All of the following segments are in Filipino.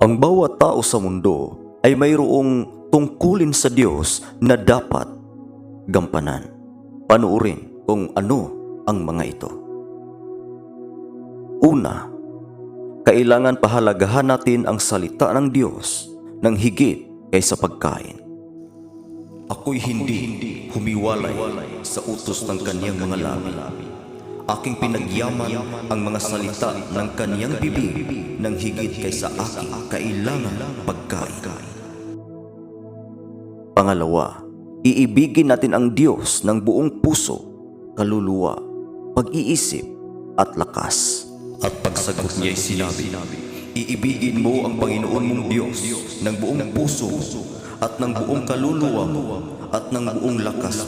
Ang bawat tao sa mundo ay mayroong tungkulin sa Diyos na dapat gampanan. Panuurin kung ano ang mga ito. Una, kailangan pahalagahan natin ang salita ng Diyos ng higit kaysa pagkain. Ako'y hindi humiwalay sa utos ng kaniyang mga labi. Aking pinagyaman ang mga salita ng kaniyang bibig ng higit kaysa aking kailangan pagkain. Pangalawa, iibigin natin ang Diyos ng buong puso, kaluluwa, pag-iisip at lakas. At pagsagot niya'y sinabi, iibigin mo ang Panginoon mong Diyos ng buong puso at ng buong kaluluwa mo at ng buong lakas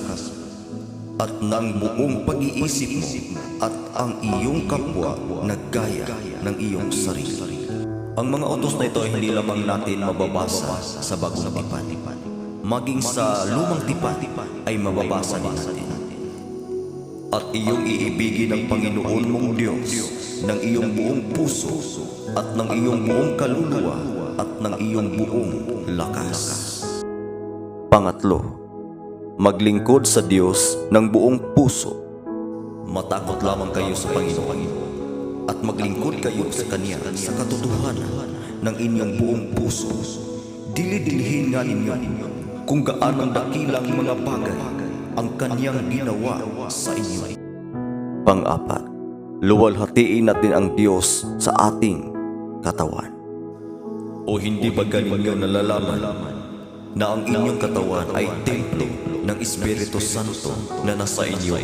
at ng buong pag-iisip mo at ang iyong kapwa na gaya ng iyong sarili. Ang mga utos na ito ay hindi lamang natin mababasa sa Bagong Tipan. Maging sa Lumang Tipan ay mababasa din natin. At iyong iibigin ang Panginoon mong Diyos ng iyong buong puso at ng iyong buong kaluluwa at ng iyong buong lakas. Pangatlo, maglingkod sa Diyos ng buong puso. Matakot lamang kayo sa Panginoon at maglingkod kayo sa Kanya sa katotohanan ng inyong buong puso. Dilidilhin nga ninyo kung gaano dakilang mga bagay ang Kanyang ginawa sa inyo. Pang-apat, luwalhatiin natin ang Diyos sa ating katawan. O hindi ba ganinyo nalalaman na ang inyong katawan ay templo ng Espiritu Santo na nasa inyo,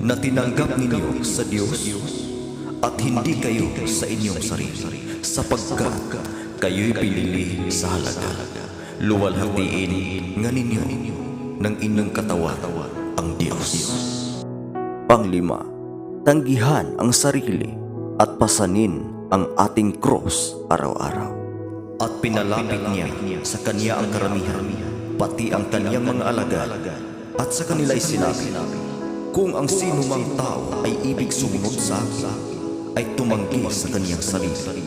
na tinanggap ninyo sa Diyos, at hindi kayo sa inyong sarili, sapagkat kayo'y pinili sa halaga. Luwalhatiin nga ninyo ng inyong katawan ang Diyos. Panglima, tanggihan ang sarili at pasanin ang ating cross araw-araw. At pinalapit niya sa Kanya ang karamihan, pati ang Kanyang mga alagad. At sa kanila'y sinabi, kung ang sino mang tao ay ibig sumunod sa akin, ay tumanggi sa Kanyang sarili,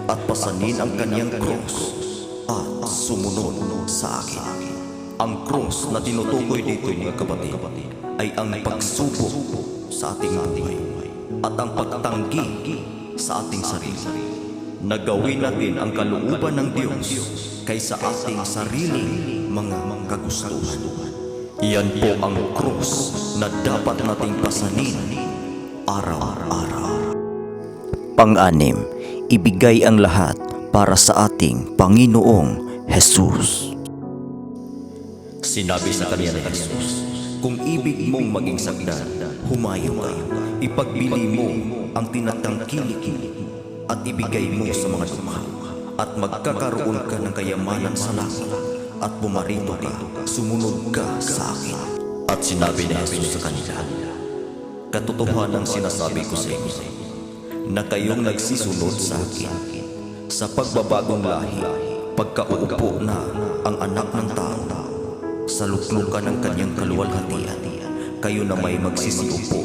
at pasanin ang Kanyang cross, at sumunod sa akin. Ang cross na tinutukoy dito, mga kapatid, ay ang pagsubok sa ating buhay at ang pagtanggi sa ating sarili. Nagawin natin ang kalooban ng Diyos kaysa ating sariling mga kagustuhan. Iyan po ang cross na dapat nating pasanin araw-araw. Pang-anim, ibigay ang lahat para sa ating Panginoong Jesus. Sinabi sa Kanya ni Jesus, kung ibig mong maging sagdan, humayo ka, ipagbili mo ang tinatangkilik at ibigay mo sa mga dukha, at magkakaroon ka ng kayamanan sa langit, at bumarito ka, sumunod ka sa akin. At sinabi ni Jesus sa kanila, katotohanan sinasabi ko sa inyo, na kayong nagsisunod sa akin, sa pagbabagong lahi, pagkaupo na ang anak ng tao, sa luklukan ng Kanyang kaluwalhatian, kayo na may magsisiupo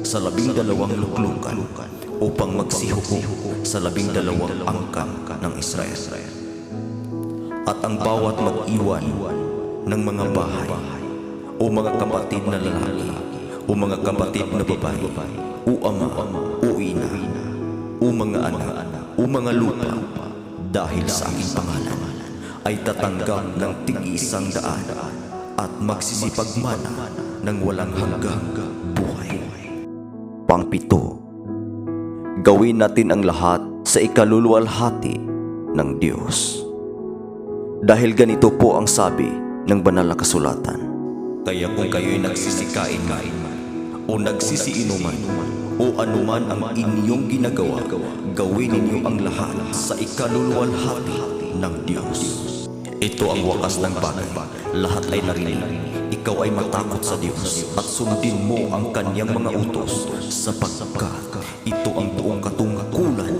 sa 12 luklukan upang magsihuko sa 12 angkan ng Israel. At ang bawat mag-iwan ng mga bahay o mga kapatid na lalaki o mga kapatid na babae o ama o ina o mga anak o mga lupa dahil sa aking pangalan ay tatanggap ng tig-100 at magsisipagmana ng walang hanggang buhay. Pang-7, gawin natin ang lahat sa ikaluluwalhati ng Diyos. Dahil ganito po ang sabi ng banal na kasulatan, kaya kung kayo'y nagsisikain man o nagsisiinuman o anuman ang inyong ginagawa, gawin ninyo ang lahat sa ikaluluwalhati ng Diyos. Ito ang wakas ng bagay. Lahat ay narinig. Ikaw ay matakot sa Diyos at sundin mo ang Kanyang mga utos, sapagkat ito ang buong katungkulan